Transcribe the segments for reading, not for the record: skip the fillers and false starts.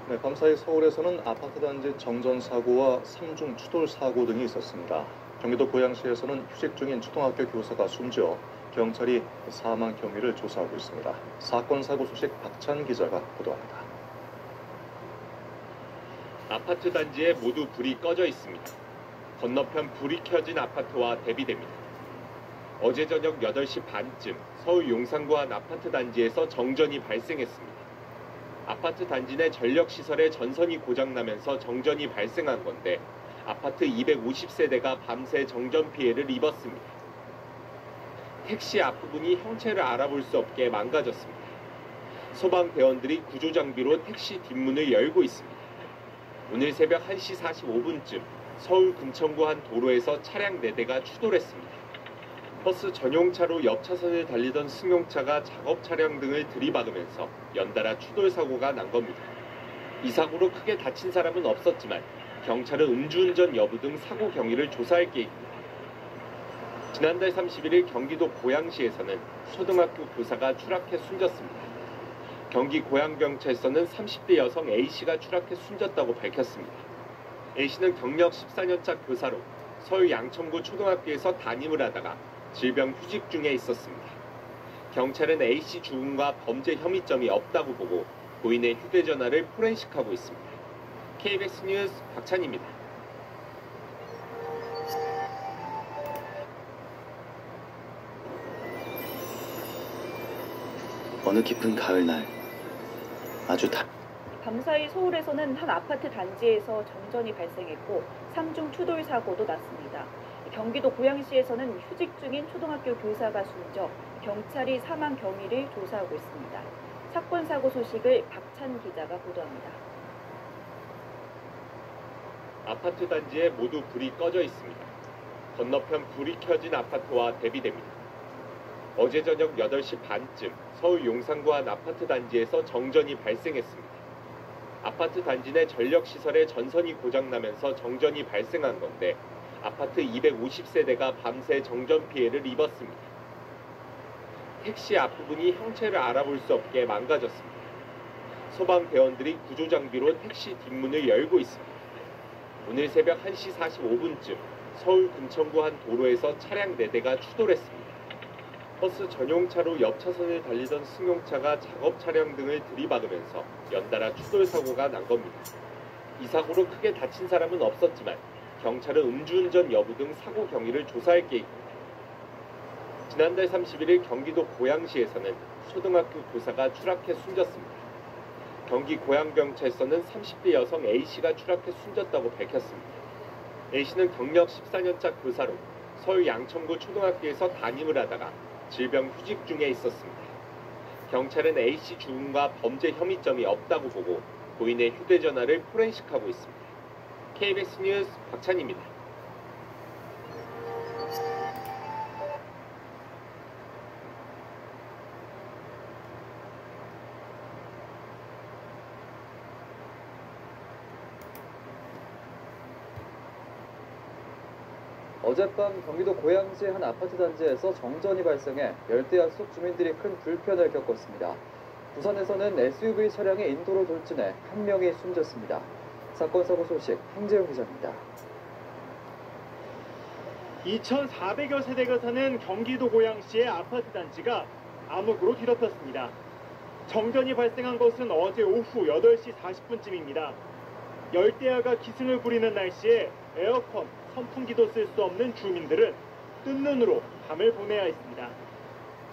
네, 밤사이 서울에서는 아파트 단지 정전 사고와 삼중 추돌 사고 등이 있었습니다. 경기도 고양시에서는 휴직 중인 초등학교 교사가 숨져 경찰이 사망 혐의를 조사하고 있습니다. 사건 사고 소식 박찬 기자가 보도합니다. 아파트 단지에 모두 불이 꺼져 있습니다. 건너편 불이 켜진 아파트와 대비됩니다. 어제 저녁 8시 반쯤 서울 용산구 한 아파트 단지에서 정전이 발생했습니다. 아파트 단지 내 전력시설의 전선이 고장나면서 정전이 발생한 건데 아파트 250세대가 밤새 정전 피해를 입었습니다. 택시 앞부분이 형체를 알아볼 수 없게 망가졌습니다. 소방대원들이 구조장비로 택시 뒷문을 열고 있습니다. 오늘 새벽 1시 45분쯤 서울 금천구 한 도로에서 차량 4대가 추돌했습니다. 버스 전용차로 옆 차선을 달리던 승용차가 작업 차량 등을 들이박으면서 연달아 추돌 사고가 난 겁니다. 이 사고로 크게 다친 사람은 없었지만 경찰은 음주운전 여부 등 사고 경위를 조사할 계획입니다. 지난달 31일 경기도 고양시에서는 초등학교 교사가 추락해 숨졌습니다. 경기 고양경찰서는 30대 여성 A씨가 추락해 숨졌다고 밝혔습니다. A씨는 경력 14년차 교사로 서울 양천구 초등학교에서 담임을 하다가 질병 휴직 중에 있었습니다. 경찰은 A씨 죽음과 범죄 혐의점이 없다고 보고 고인의 휴대전화를 포렌식하고 있습니다. KBS 뉴스 박찬입니다. 어느 깊은 가을날 밤사이 서울에서는 한 아파트 단지에서 정전이 발생했고 3중 추돌 사고도 났습니다. 경기도 고양시에서는 휴직 중인 초등학교 교사가 숨져 경찰이 사망 경위를 조사하고 있습니다. 사건 사고 소식을 박찬 기자가 보도합니다. 아파트 단지에 모두 불이 꺼져 있습니다. 건너편 불이 켜진 아파트와 대비됩니다. 어제 저녁 8시 반쯤 서울 용산구 한 아파트 단지에서 정전이 발생했습니다. 아파트 단지 내 전력시설의 전선이 고장나면서 정전이 발생한 건데 아파트 250세대가 밤새 정전 피해를 입었습니다. 택시 앞부분이 형체를 알아볼 수 없게 망가졌습니다. 소방대원들이 구조장비로 택시 뒷문을 열고 있습니다. 오늘 새벽 1시 45분쯤 서울 금천구 한 도로에서 차량 4대가 추돌했습니다. 버스 전용차로 옆 차선을 달리던 승용차가 작업 차량 등을 들이박으면서 연달아 추돌 사고가 난 겁니다. 이 사고로 크게 다친 사람은 없었지만 경찰은 음주운전 여부 등 사고 경위를 조사할 계획입니다. 지난달 31일 경기도 고양시에서는 초등학교 교사가 추락해 숨졌습니다. 경기 고양경찰서는 30대 여성 A씨가 추락해 숨졌다고 밝혔습니다. A씨는 경력 14년차 교사로 서울 양천구 초등학교에서 담임을 하다가 질병 휴직 중에 있었습니다. 경찰은 A씨 죽음과 범죄 혐의점이 없다고 보고 고인의 휴대전화를 포렌식하고 있습니다. KBS 뉴스 박찬입니다. 어젯밤 경기도 고양시의 한 아파트 단지에서 정전이 발생해 열대야 속 주민들이 큰 불편을 겪었습니다. 부산에서는 SUV 차량이 인도로 돌진해 한 명이 숨졌습니다. 사건 사고 소식 황재용 기자입니다. 2,400여 세대가 사는 경기도 고양시의 아파트 단지가 암흑으로 뒤덮였습니다. 정전이 발생한 것은 어제 오후 8시 40분쯤입니다. 열대야가 기승을 부리는 날씨에 에어컨, 선풍기도 쓸 수 없는 주민들은 뜬 눈으로 밤을 보내야 했습니다.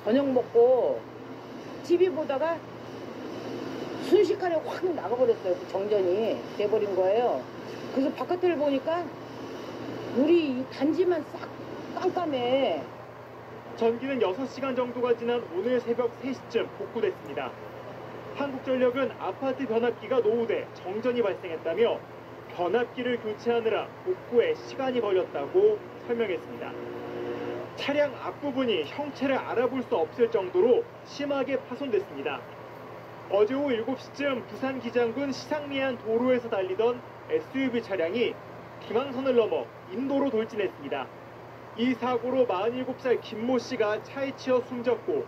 저녁 먹고 TV 보다가 순식간에 확 나가버렸어요. 그 정전이 돼버린 거예요. 그래서 바깥을 보니까 우리 단지만 싹 깜깜해. 전기는 6시간 정도가 지난 오늘 새벽 3시쯤 복구됐습니다. 한국전력은 아파트 변압기가 노후돼 정전이 발생했다며 변압기를 교체하느라 복구에 시간이 걸렸다고 설명했습니다. 차량 앞부분이 형체를 알아볼 수 없을 정도로 심하게 파손됐습니다. 어제 오후 7시쯤 부산 기장군 시상리안 도로에서 달리던 SUV 차량이 중앙선을 넘어 인도로 돌진했습니다. 이 사고로 47살 김모 씨가 차에 치여 숨졌고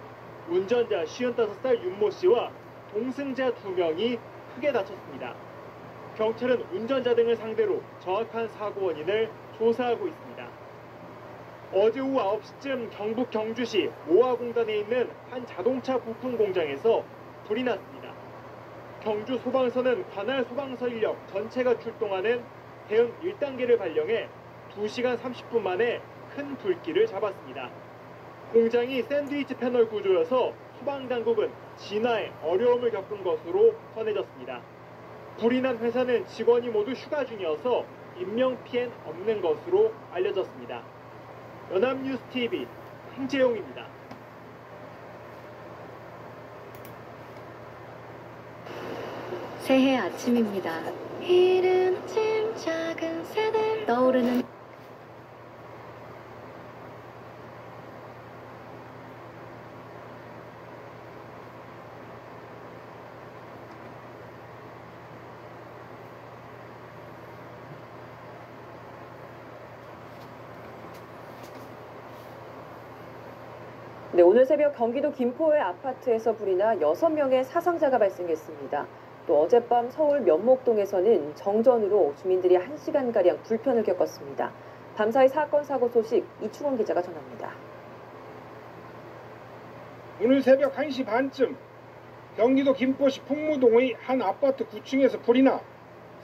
운전자 55살 윤모 씨와 동승자 2명이 크게 다쳤습니다. 경찰은 운전자 등을 상대로 정확한 사고 원인을 조사하고 있습니다. 어제 오후 9시쯤 경북 경주시 모아공단에 있는 한 자동차 부품 공장에서 불이 났습니다. 경주 소방서는 관할 소방서 인력 전체가 출동하는 대응 1단계를 발령해 2시간 30분 만에 큰 불길을 잡았습니다. 공장이 샌드위치 패널 구조여서 소방당국은 진화에 어려움을 겪은 것으로 전해졌습니다. 불이 난 회사는 직원이 모두 휴가 중이어서 인명피해는 없는 것으로 알려졌습니다. 연합뉴스TV 황재용입니다. 새해 아침입니다. 이른 아침 작은 새들 떠오르는 네, 오늘 새벽 경기도 김포의 아파트에서 불이 나 6명의 사상자가 발생했습니다. 또 어젯밤 서울 면목동에서는 정전으로 주민들이 1시간가량 불편을 겪었습니다. 밤사이 사건 사고 소식 이충원 기자가 전합니다. 오늘 새벽 1시 반쯤 경기도 김포시 풍무동의 한 아파트 9층에서 불이 나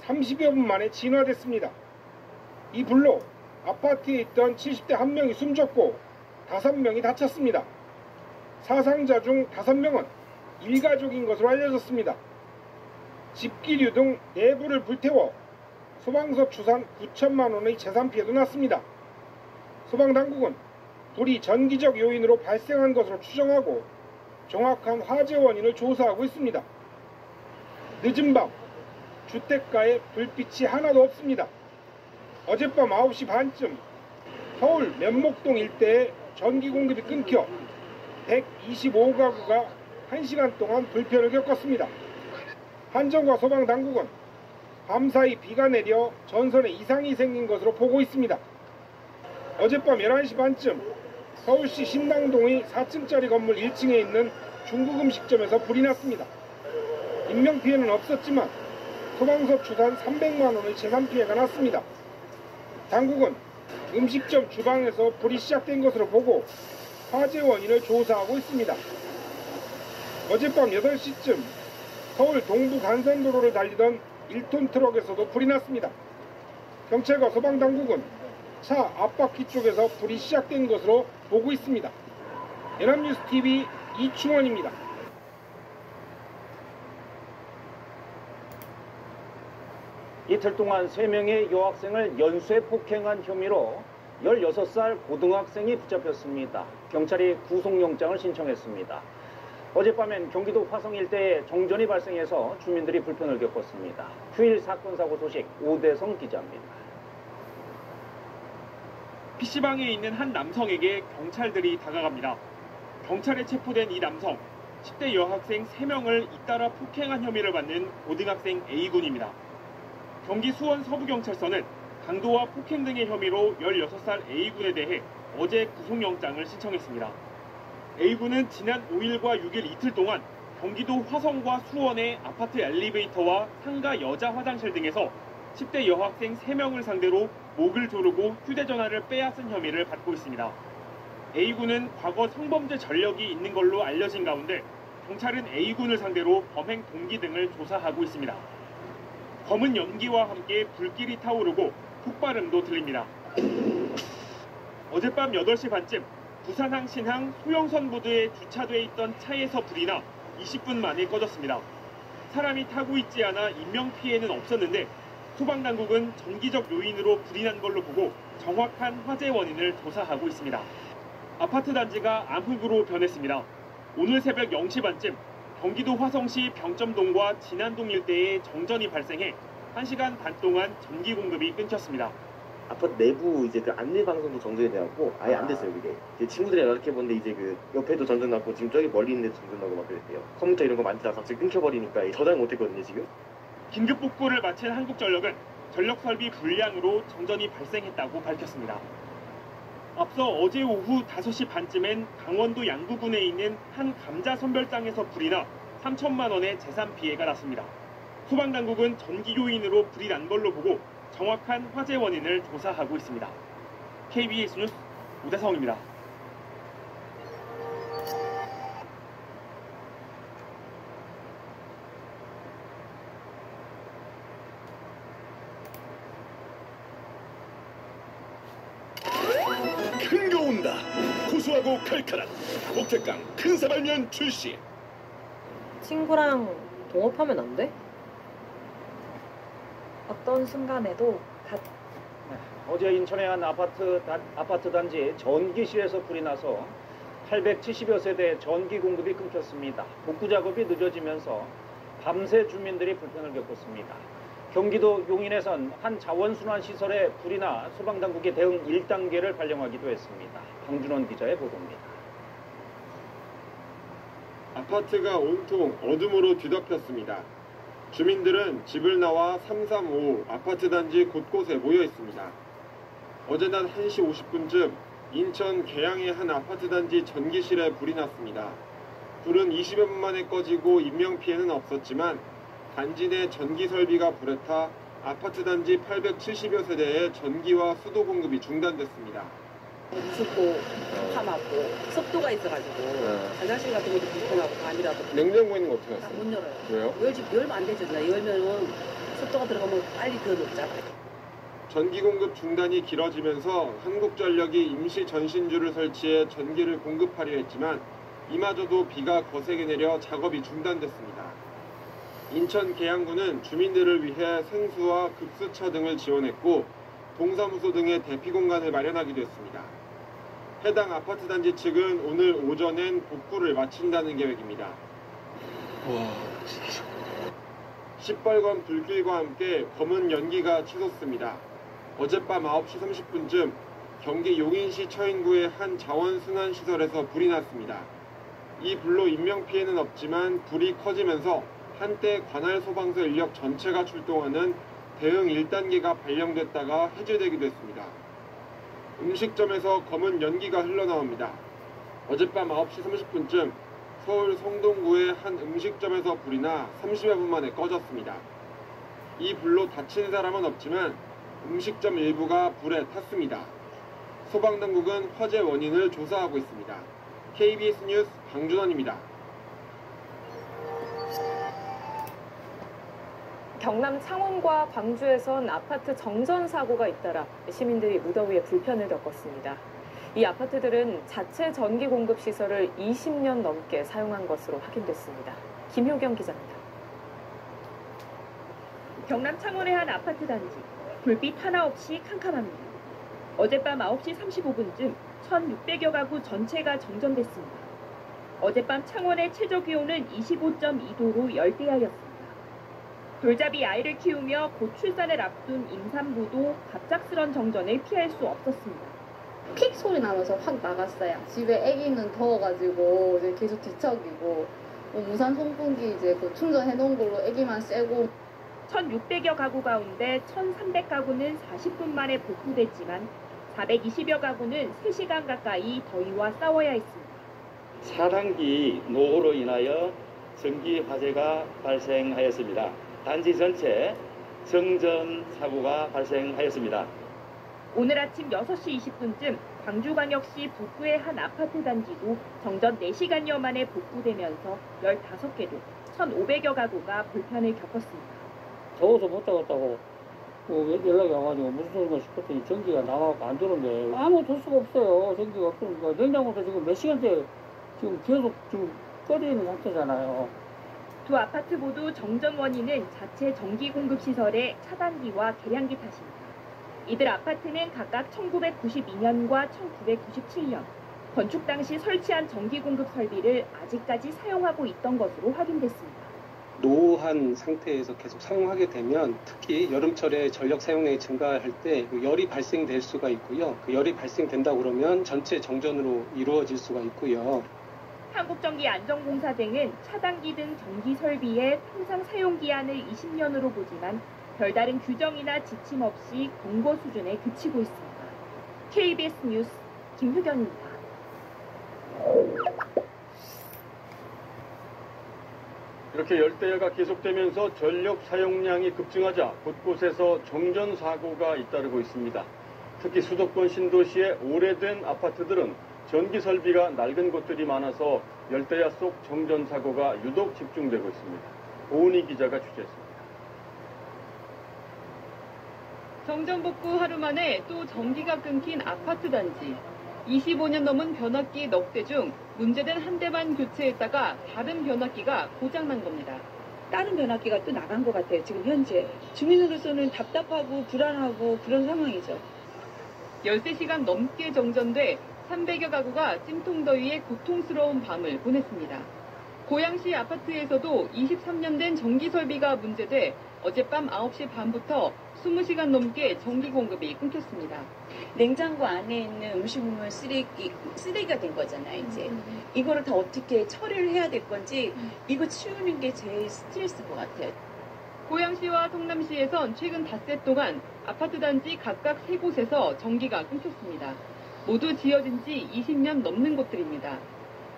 30여 분 만에 진화됐습니다. 이 불로 아파트에 있던 70대 1명이 숨졌고 5명이 다쳤습니다. 사상자 중 5명은 일가족인 것으로 알려졌습니다. 집기류 등 내부를 불태워 소방서 추산 9천만 원의 재산 피해도 났습니다. 소방당국은 불이 전기적 요인으로 발생한 것으로 추정하고 정확한 화재 원인을 조사하고 있습니다. 늦은 밤 주택가에 불빛이 하나도 없습니다. 어젯밤 9시 반쯤 서울 면목동 일대에 전기 공급이 끊겨 125가구가 1시간 동안 불편을 겪었습니다. 한전과 소방당국은 밤사이 비가 내려 전선에 이상이 생긴 것으로 보고 있습니다. 어젯밤 11시 반쯤 서울시 신당동의 4층짜리 건물 1층에 있는 중국 음식점에서 불이 났습니다. 인명피해는 없었지만 소방서 추산 300만 원의 재산 피해가 났습니다. 당국은 음식점 주방에서 불이 시작된 것으로 보고 화재 원인을 조사하고 있습니다. 어젯밤 8시쯤 서울 동부 간선도로를 달리던 1톤 트럭에서도 불이 났습니다. 경찰과 소방당국은 차 앞바퀴 쪽에서 불이 시작된 것으로 보고 있습니다. 연합뉴스TV 이충원입니다. 이틀 동안 3명의 여학생을 연쇄 폭행한 혐의로 16살 고등학생이 붙잡혔습니다. 경찰이 구속영장을 신청했습니다. 어젯밤엔 경기도 화성 일대에 정전이 발생해서 주민들이 불편을 겪었습니다. 휴일 사건 사고 소식 오대성 기자입니다. PC방에 있는 한 남성에게 경찰들이 다가갑니다. 경찰에 체포된 이 남성, 10대 여학생 3명을 잇따라 폭행한 혐의를 받는 고등학생 A군입니다. 경기 수원 서부경찰서는 강도와 폭행 등의 혐의로 16살 A군에 대해 어제 구속영장을 신청했습니다. A군은 지난 5일과 6일 이틀 동안 경기도 화성과 수원의 아파트 엘리베이터와 상가 여자 화장실 등에서 10대 여학생 3명을 상대로 목을 조르고 휴대전화를 빼앗은 혐의를 받고 있습니다. A군은 과거 성범죄 전력이 있는 걸로 알려진 가운데 경찰은 A군을 상대로 범행 동기 등을 조사하고 있습니다. 검은 연기와 함께 불길이 타오르고 폭발음도 들립니다. 어젯밤 8시 반쯤 부산항 신항 소영선보드에 주차돼 있던 차에서 불이 나 20분 만에 꺼졌습니다. 사람이 타고 있지 않아 인명피해는 없었는데 소방당국은 전기적 요인으로 불이 난 걸로 보고 정확한 화재 원인을 조사하고 있습니다. 아파트 단지가 암흑으로 변했습니다. 오늘 새벽 0시 반쯤 경기도 화성시 병점동과 진안동 일대에 정전이 발생해 1시간 반 동안 전기 공급이 끊겼습니다. 아파트 내부 이제 그 안내 방송도 정전이 돼갖고 아예 안 됐어요 그게. 제 친구들이 연락해 보는데 이제 그 옆에도 전전 났고 지금 저기 멀리 있는 데도 전전 나고 막 그랬대요. 컴퓨터 이런 거 만지다가 갑자기 끊겨버리니까 저장 못했거든요 지금. 긴급 복구를 마친 한국전력은 전력 설비 불량으로 정전이 발생했다고 밝혔습니다. 앞서 어제 오후 5시 반쯤엔 강원도 양구군에 있는 한 감자 선별장에서 불이 나 3천만 원의 재산 피해가 났습니다. 소방당국은 전기 요인으로 불이 난 걸로 보고 정확한 화재 원인을 조사하고 있습니다. KBS 뉴스 우대성입니다. 큰 거 온다. 고소하고 칼칼한 복택강 큰 사발면 출시. 친구랑 동업하면 안 돼? 어떤 순간에도 어제 인천의 한 아파트 단지 전기실에서 불이 나서 870여 세대 전기 공급이 끊겼습니다. 복구 작업이 늦어지면서 밤새 주민들이 불편을 겪었습니다. 경기도 용인에선 한 자원순환 시설에 불이 나 소방당국이 대응 1단계를 발령하기도 했습니다. 방준원 기자의 보도입니다. 아파트가 온통 어둠으로 뒤덮였습니다. 주민들은 집을 나와 335 아파트 단지 곳곳에 모여 있습니다. 어제 낮 1시 50분쯤 인천 계양의 한 아파트 단지 전기실에 불이 났습니다. 불은 20여 분 만에 꺼지고 인명피해는 없었지만 단지 내 전기 설비가 불에 타 아파트 단지 870여 세대의 전기와 수도 공급이 중단됐습니다. 춥고 험하고 습도가 있어가지고 화장실 같은 것도 불편하고 밤이라도 냉장고에 있는 거 어떻게 다 했어요? 못 열어요. 왜요? 열면 안 되죠. 열면은 습도가 들어가면 빨리 더 녹잖아요. 전기 공급 중단이 길어지면서 한국전력이 임시 전신주를 설치해 전기를 공급하려 했지만 이마저도 비가 거세게 내려 작업이 중단됐습니다. 인천 계양구는 주민들을 위해 생수와 급수차 등을 지원했고 동사무소 등의 대피 공간을 마련하기도 했습니다. 해당 아파트 단지 측은 오늘 오전엔 복구를 마친다는 계획입니다. 시뻘건 불길과 함께 검은 연기가 치솟습니다. 어젯밤 9시 30분쯤 경기 용인시 처인구의 한 자원순환시설에서 불이 났습니다. 이 불로 인명피해는 없지만 불이 커지면서 한때 관할 소방서 인력 전체가 출동하는 대응 1단계가 발령됐다가 해제되기도 했습니다. 음식점에서 검은 연기가 흘러나옵니다. 어젯밤 9시 30분쯤 서울 성동구의 한 음식점에서 불이 나 30여 분 만에 꺼졌습니다. 이 불로 다친 사람은 없지만 음식점 일부가 불에 탔습니다. 소방당국은 화재 원인을 조사하고 있습니다. KBS 뉴스 방준원입니다. 경남 창원과 광주에선 아파트 정전 사고가 잇따라 시민들이 무더위에 불편을 겪었습니다. 이 아파트들은 자체 전기 공급 시설을 20년 넘게 사용한 것으로 확인됐습니다. 김효경 기자입니다. 경남 창원의 한 아파트 단지. 불빛 하나 없이 캄캄합니다. 어젯밤 9시 35분쯤 1,600여 가구 전체가 정전됐습니다. 어젯밤 창원의 최저 기온은 25.2도로 열대야였습니다. 돌잡이 아이를 키우며 곧 출산을 앞둔 임산부도 갑작스런 정전을 피할 수 없었습니다. 픽 소리 나면서 확 나갔어요. 집에 아기는 더워가지고 이제 계속 뒤척이고 무선 송풍기 이제 그 충전해 놓은 걸로 아기만 쐬고 1,600여 가구 가운데 1,300가구는 40분 만에 복구됐지만 420여 가구는 3시간 가까이 더위와 싸워야 했습니다. 차단기 노후로 인하여 전기 화재가 발생하였습니다. 단지 전체 정전 사고가 발생하였습니다. 오늘 아침 6시 20분쯤 광주광역시 북구의 한 아파트 단지도 정전 4시간여 만에 복구되면서 15개도 1,500여 가구가 불편을 겪었습니다. 더워서 못 자겠다고 연락이 와가지고 무슨 소리가 싶었더니 전기가 나가고 안 들어오는데 아무것도 할 수가 없어요. 전기가 없으니까 냉장고도 지금 몇 시간째 지금 계속 지금 꺼져 있는 상태잖아요. 두 아파트 모두 정전 원인은 자체 전기 공급 시설의 차단기와 계량기 탓입니다. 이들 아파트는 각각 1992년과 1997년 건축 당시 설치한 전기 공급 설비를 아직까지 사용하고 있던 것으로 확인됐습니다. 노후한 상태에서 계속 사용하게 되면 특히 여름철에 전력 사용량이 증가할 때 열이 발생될 수가 있고요. 그 열이 발생된다 그러면 전체 정전으로 이루어질 수가 있고요. 한국전기안전공사 등은 차단기 등 전기 설비의 통상 사용 기한을 20년으로 보지만 별다른 규정이나 지침 없이 권고 수준에 그치고 있습니다. KBS 뉴스 김효경입니다. 이렇게 열대야가 계속되면서 전력 사용량이 급증하자 곳곳에서 정전 사고가 잇따르고 있습니다. 특히 수도권 신도시의 오래된 아파트들은 전기 설비가 낡은 곳들이 많아서 열대야 속 정전 사고가 유독 집중되고 있습니다. 오은희 기자가 취재했습니다. 정전복구 하루 만에 또 전기가 끊긴 아파트 단지. 25년 넘은 변압기 넉 대 중 문제된 한 대만 교체했다가 다른 변압기가 고장난 겁니다. 다른 변압기가 또 나간 것 같아요. 지금 현재 주민으로서는 답답하고 불안하고 그런 상황이죠. 13시간 넘게 정전돼 300여 가구가 찜통더위에 고통스러운 밤을 보냈습니다. 고양시 아파트에서도 23년 된 전기 설비가 문제돼 어젯밤 9시 반부터 20시간 넘게 전기 공급이 끊겼습니다. 냉장고 안에 있는 음식물 쓰레기가 된 거잖아요, 이제. 이거를 다 어떻게 처리를 해야 될 건지 이거 치우는 게 제일 스트레스인 것 같아요. 고양시와 성남시에선 최근 닷새 동안 아파트 단지 각각 3곳에서 전기가 끊겼습니다. 모두 지어진 지 20년 넘는 곳들입니다.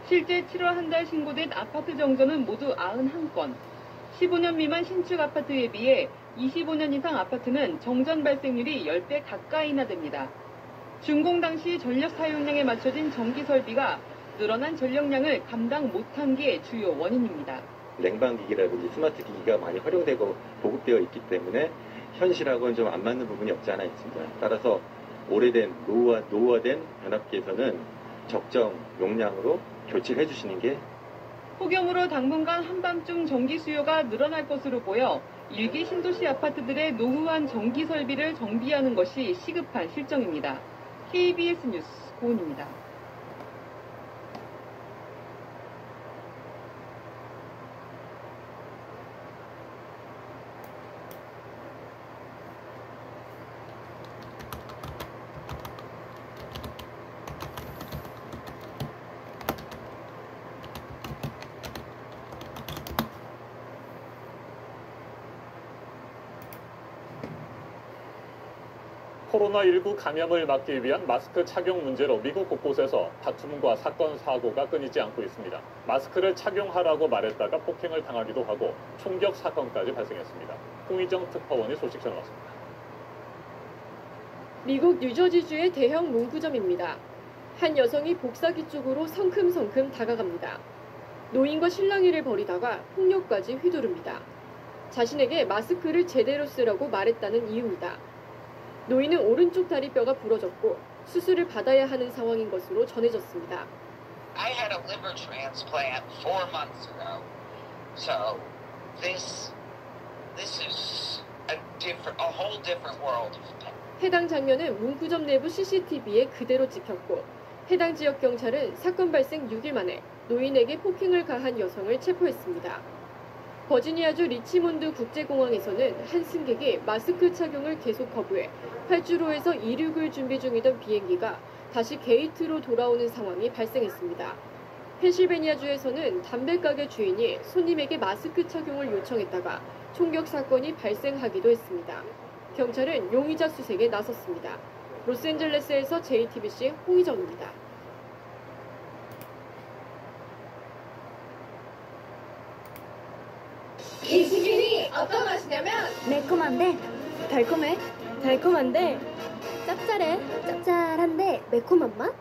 실제 7월 한 달 신고된 아파트 정전은 모두 91건. 15년 미만 신축 아파트에 비해 25년 이상 아파트는 정전 발생률이 10배 가까이나 됩니다. 준공 당시 전력 사용량에 맞춰진 전기 설비가 늘어난 전력량을 감당 못한 게 주요 원인입니다. 냉방기기라든지 스마트 기기가 많이 활용되고 보급되어 있기 때문에 현실하고는 좀 안 맞는 부분이 없지 않아 있습니다. 따라서 오래된 노후화된 변압기에서는 적정 용량으로 교체를 해주시는 게 폭염으로 당분간 한밤중 전기 수요가 늘어날 것으로 보여 일기 신도시 아파트들의 노후한 전기 설비를 정비하는 것이 시급한 실정입니다. KBS 뉴스 고은입니다. 코로나19 감염을 막기 위한 마스크 착용 문제로 미국 곳곳에서 다툼과 사건, 사고가 끊이지 않고 있습니다. 마스크를 착용하라고 말했다가 폭행을 당하기도 하고 총격 사건까지 발생했습니다. 홍희정 특파원이 소식 전해왔습니다. 미국 뉴저지주의 대형 문구점입니다. 한 여성이 복사기 쪽으로 성큼성큼 다가갑니다. 노인과 실랑이를 벌이다가 폭력까지 휘두릅니다. 자신에게 마스크를 제대로 쓰라고 말했다는 이유입니다. 노인은 오른쪽 다리뼈가 부러졌고 수술을 받아야 하는 상황인 것으로 전해졌습니다. I had a liver transplant 4 months ago. So this is a whole different world of pain. 해당 장면은 문구점 내부 CCTV에 그대로 찍혔고 해당 지역 경찰은 사건 발생 6일 만에 노인에게 폭행을 가한 여성을 체포했습니다. 버지니아주 리치몬드 국제공항에서는 한 승객이 마스크 착용을 계속 거부해 활주로에서 이륙을 준비 중이던 비행기가 다시 게이트로 돌아오는 상황이 발생했습니다. 펜실베니아주에서는 담배가게 주인이 손님에게 마스크 착용을 요청했다가 총격 사건이 발생하기도 했습니다. 경찰은 용의자 수색에 나섰습니다. 로스앤젤레스에서 JTBC 홍희정입니다. 이 치킨이 어떤 맛이냐면 매콤한데 달콤해. 달콤한데 짭짤해. 짭짤한데 매콤한 맛?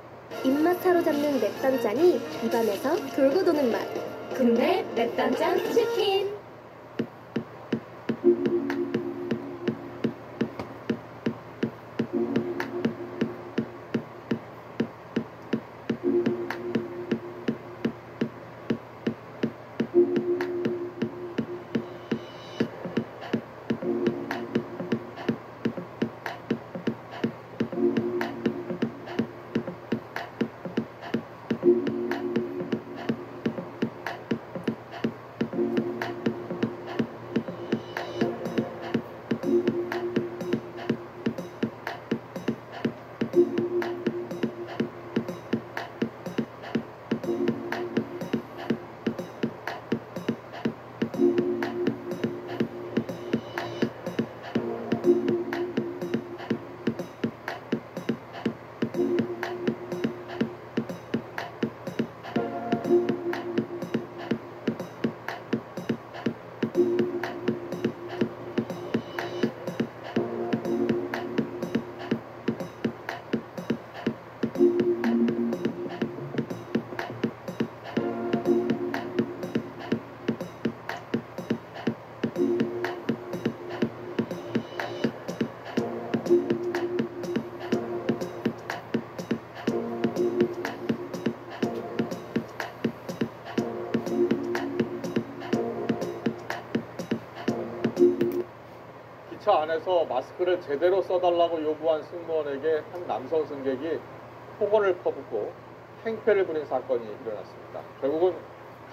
입맛 사로잡는 맵단짠이 입안에서 돌고 도는 맛. 근데 맵단짠 치킨. 기차 안에서 마스크를 제대로 써달라고 요구한 승무원에게 한 남성 승객이 폭언을 퍼붓고 행패를 부린 사건이 일어났습니다. 결국은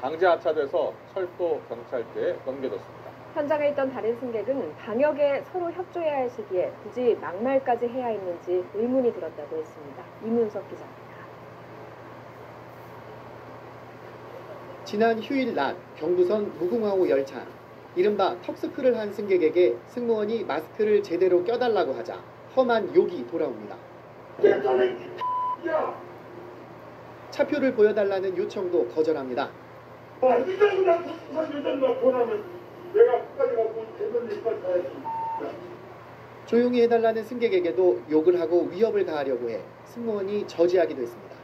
강제 하차돼서 철도 경찰대에 넘겨졌습니다. 현장에 있던 다른 승객은 방역에 서로 협조해야 할 시기에 굳이 막말까지 해야 했는지 의문이 들었다고 했습니다. 이문석 기자입니다. 지난 휴일 낮 경부선 무궁화호 열차, 이른바 턱스크를 한 승객에게 승무원이 마스크를 제대로 껴달라고 하자 험한 욕이 돌아옵니다. 차표를 보여달라는 요청도 거절합니다. 조용히 해달라는 승객에게도 욕을 하고 위협을 가하려고 해 승무원이 저지하기도 했습니다.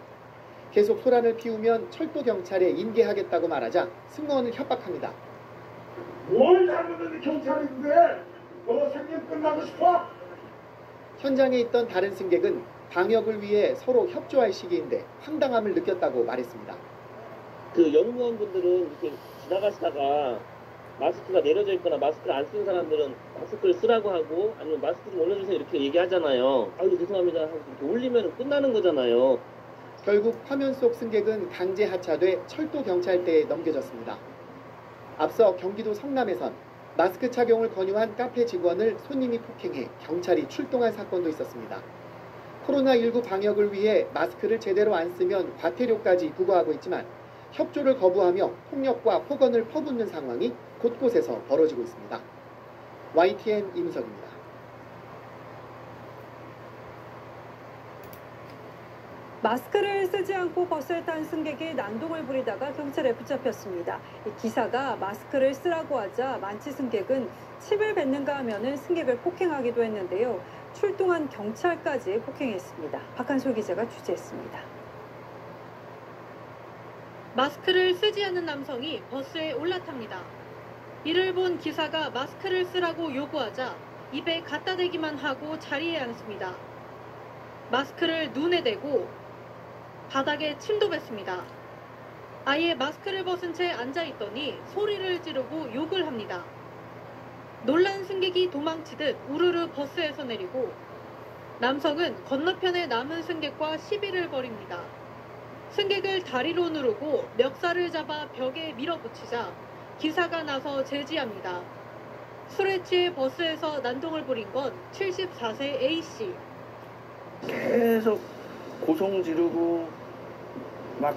계속 소란을 피우면 철도 경찰에 인계하겠다고 말하자 승무원을 협박합니다. 뭘 잘못했는데 경찰인데 너 생명 끝나고 싶어? 현장에 있던 다른 승객은 방역을 위해 서로 협조할 시기인데 황당함을 느꼈다고 말했습니다. 그 영무원분들은 이렇게 지나가시다가 마스크가 내려져 있거나 마스크를 안 쓰는 사람들은 마스크를 쓰라고 하고 아니면 마스크 좀 올려주세요 이렇게 얘기하잖아요. 아유 죄송합니다 하고 이렇게 올리면 끝나는 거잖아요. 결국 화면 속 승객은 강제 하차돼 철도 경찰대에 넘겨졌습니다. 앞서 경기도 성남에선 마스크 착용을 권유한 카페 직원을 손님이 폭행해 경찰이 출동한 사건도 있었습니다. 코로나19 방역을 위해 마스크를 제대로 안 쓰면 과태료까지 부과하고 있지만 협조를 거부하며 폭력과 폭언을 퍼붓는 상황이 곳곳에서 벌어지고 있습니다. YTN 이문석입니다. 마스크를 쓰지 않고 버스에 탄 승객이 난동을 부리다가 경찰에 붙잡혔습니다. 기사가 마스크를 쓰라고 하자 만취 승객은 침을 뱉는가 하면은 승객을 폭행하기도 했는데요. 출동한 경찰까지 폭행했습니다. 박한솔 기자가 취재했습니다. 마스크를 쓰지 않는 남성이 버스에 올라탑니다. 이를 본 기사가 마스크를 쓰라고 요구하자 입에 갖다 대기만 하고 자리에 앉습니다. 마스크를 눈에 대고 바닥에 침도 뱉습니다. 아예 마스크를 벗은 채 앉아있더니 소리를 지르고 욕을 합니다. 놀란 승객이 도망치듯 우르르 버스에서 내리고 남성은 건너편에 남은 승객과 시비를 벌입니다. 승객을 다리로 누르고 멱살을 잡아 벽에 밀어붙이자 기사가 나서 제지합니다. 술에 취해 버스에서 난동을 부린 건 74세 A씨. 계속 고성 지르고 막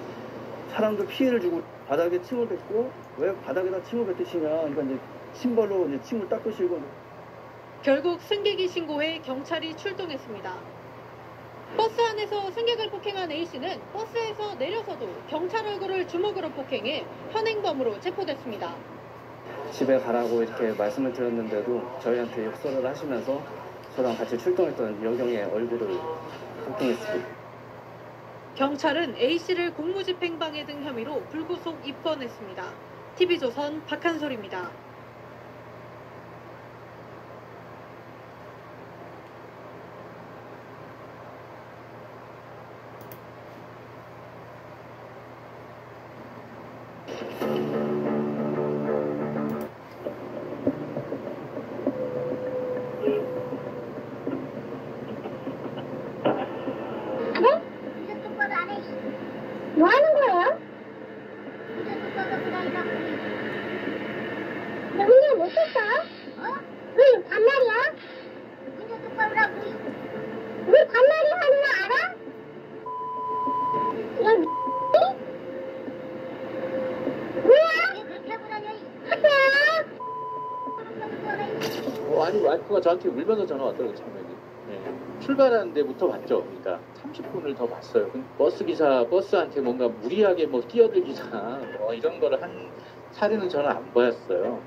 사람들 피해를 주고 바닥에 침을 뱉고 왜 바닥에다 침을 뱉으시냐 그러니까 이제 신발로 이제 침을 닦으시고 결국 승객이 신고해 경찰이 출동했습니다. 버스 안에서 승객을 폭행한 A씨는 버스에서 내려서도 경찰 얼굴을 주먹으로 폭행해 현행범으로 체포됐습니다. 집에 가라고 이렇게 말씀을 드렸는데도 저희한테 욕설을 하시면서 저랑 같이 출동했던 여경의 얼굴을 폭행했습니다. 경찰은 A씨를 공무집행방해 등 혐의로 불구속 입건했습니다. TV조선 박한솔입니다. 뭐 하는 거예요? 너 훈련 못했어? 왜 반말이야? 왜 반말이 하는 거 알아? 야, 뭐야? 아니 와이프가 저한테 울면서 전화 왔더라고요. 장면이. 출발하는 데부터 봤죠. 그러니까 30분을 더 봤어요. 버스 기사한테 뭔가 무리하게 뭐 끼어들기나 뭐 이런 거를 한 사례는 저는 안 보였어요.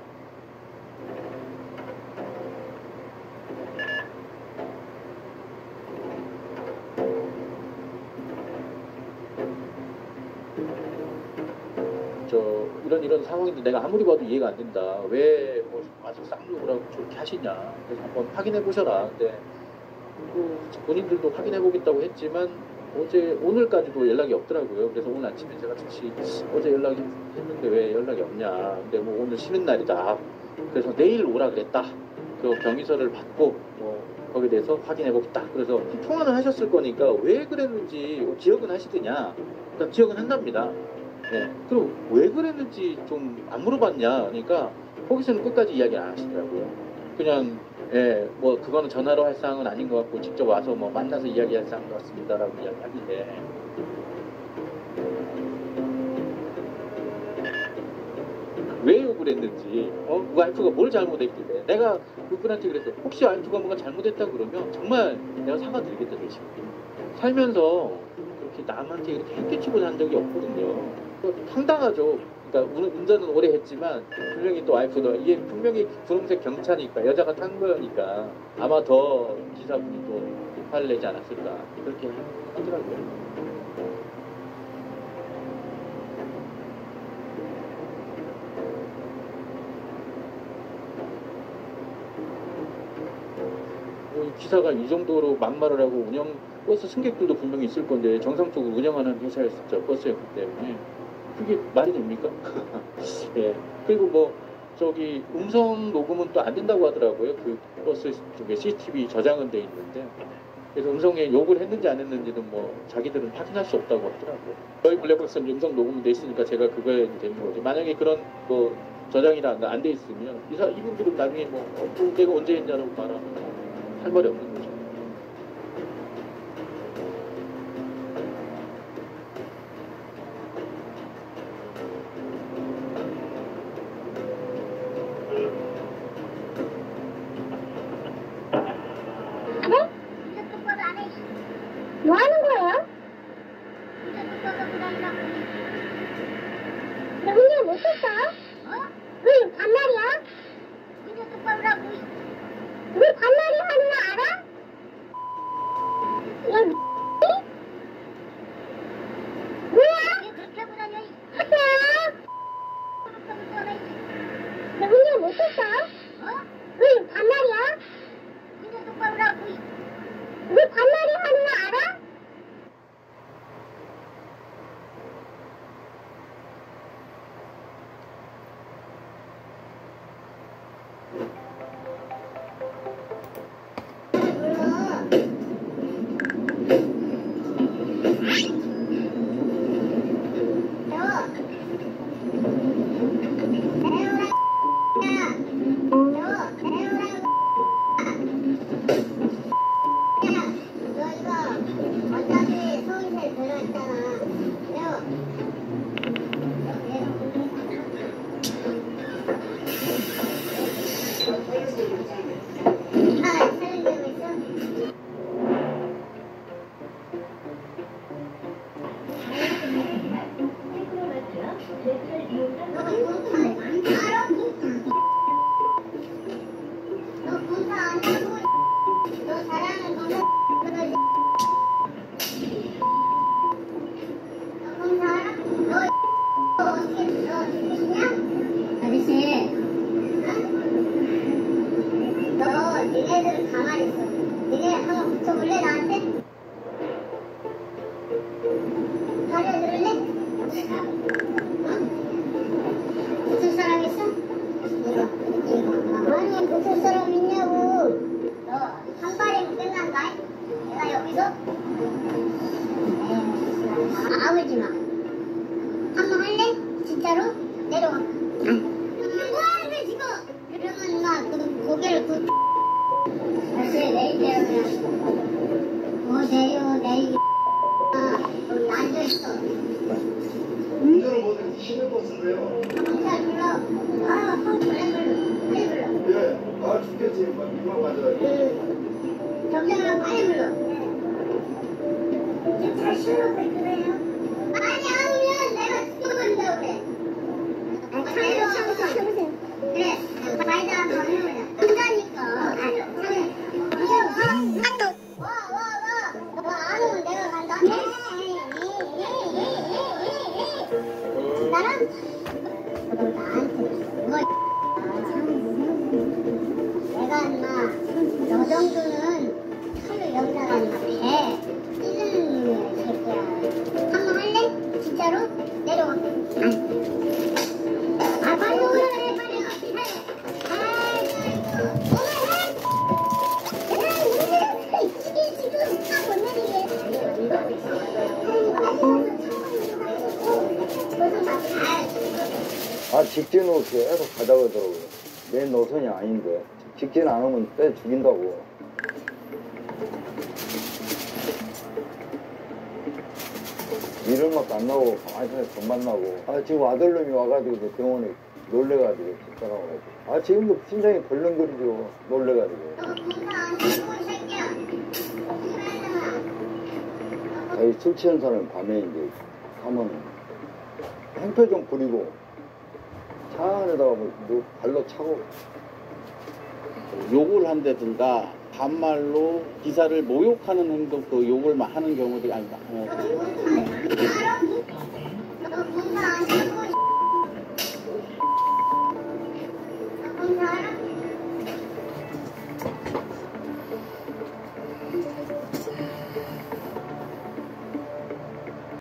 이런 상황인데 내가 아무리 봐도 이해가 안 된다. 왜 뭐 아직 쌍욕을 하고 저렇게 하시냐. 그래서 한번 확인해 보셔라. 근데 본인들도 확인해 보겠다고 했지만 오늘까지도 연락이 없더라고요. 그래서 오늘 아침에 제가 즉시 어제 연락했는데 왜 연락이 없냐. 근데 뭐 오늘 쉬는 날이다. 그래서 내일 오라 그랬다. 그 경위서를 받고 거기에 대해서 확인해 보겠다. 그래서 통화는 하셨을 거니까 왜 그랬는지 기억은 하시더냐? 그러니까 기억은 한답니다. 예. 그럼 왜 그랬는지 좀 안 물어봤냐? 그러니까 거기서는 끝까지 이야기 안 하시더라고요. 그냥 뭐 그거는 전화로 할 사항은 아닌 것 같고 직접 와서 뭐 만나서 이야기할 사항 같습니다라고 이야기하길래. 왜 욕을 했는지, 와이프가 뭘 잘못했길래. 내가 그분한테 그랬어. 혹시 와이프가 뭔가 잘못했다 그러면 정말 내가 사과드리겠다 대신. 살면서 그렇게 남한테 이렇게 햇끼치고 산 적이 없거든요. 황당하죠. 그러니까 운전은 오래 했지만 분명히 또 와이프도 이게 분명히 분홍색 경차니까 여자가 탄 거니까 아마 더 기사분이 또 화를 내지 않았을까 그렇게 하더라고요. 기사가 이 정도로 막말을 하고 버스 승객들도 분명히 있을 건데 정상적으로 운영하는 회사였었죠. 버스였기 때문에 그게 말이 됩니까? 예. 그리고 뭐 저기 음성 녹음은 또 안 된다고 하더라고요. 그 버스 쪽에 CCTV 저장은 돼 있는데 그래서 음성에 욕을 했는지 안 했는지는 뭐 자기들은 확인할 수 없다고 하더라고요. 저희 블랙박스는 음성 녹음이 돼 있으니까 제가 그거에 되는 거죠. 만약에 그런 뭐 저장이라 안 돼 있으면 이분들은 나중에 뭐 내가 언제 했냐라고 말하면 할 말이 없는 거죠. 뭐 하는 거예요? 너 운전 못했어? 왜 반말이야? 운전 똑바로 하고. 왜 반말이 하는 거 알아? 야, 뭐야? 왜 그렇게 하고 다녀? 하지마! 너 운전 못했어? 왜 반말이야? 운전 똑바로 하고. 왜 반말이 하는 거 알아? 니네들은 가만히 있어. 니네 한번 붙여볼래 나한테? 가려들을래? 붙을 사람 있어? 이거. 아니 붙을 사람 있냐고. 너 한 발이면 끝난다. 내가 여기서 아물지 마. 한번 할래? 진짜로? 내려와. 뭐하는 거야 지금? 그러면 인마 그 고개를 다시 내리세요 그냥. 내려. 여기 앉아있어. 운전을 못해서 시내 버스인데요. 경찰 불러. 빨리 불러. 예, 죽겠지. 이만 맞아요. 경찰을 빨리 불러. 지금 잘 쉬어놓고 있거든요. 아니 안 오면 내가 죽여버린다고 그래. 참으세요. 그래. 말자 더 해보자. 간다니까. 와. 안 오면 내가 간다. 나랑? 나한테 내가 인마 너 정도는 칼로 여기다가 인마 배 찢는 놈이야 이 새끼야. 한번 할래? 진짜로? 내려와. 빨리 오라 그래 빨리. 직진으로 계속 가자 그러더라고요. 내 노선이 아닌데 직진 안 하면 때 죽인다고. 이런 것도 안 나오고 가만히 있으면 돈만 나고. 아 지금 아들놈이 와가지고 이제 병원에 놀래가지고 집사람하고. 아 지금도 심장이 벌렁거리죠. 놀래가지고. 자기 술 취한 사람은 밤에 이제 가면 행패 좀 부리고 차 안에다가 뭐 발로 차고. 욕을 한다든가 반말로 기사를 모욕하는 행동도 욕을 하는 경우도 많아요.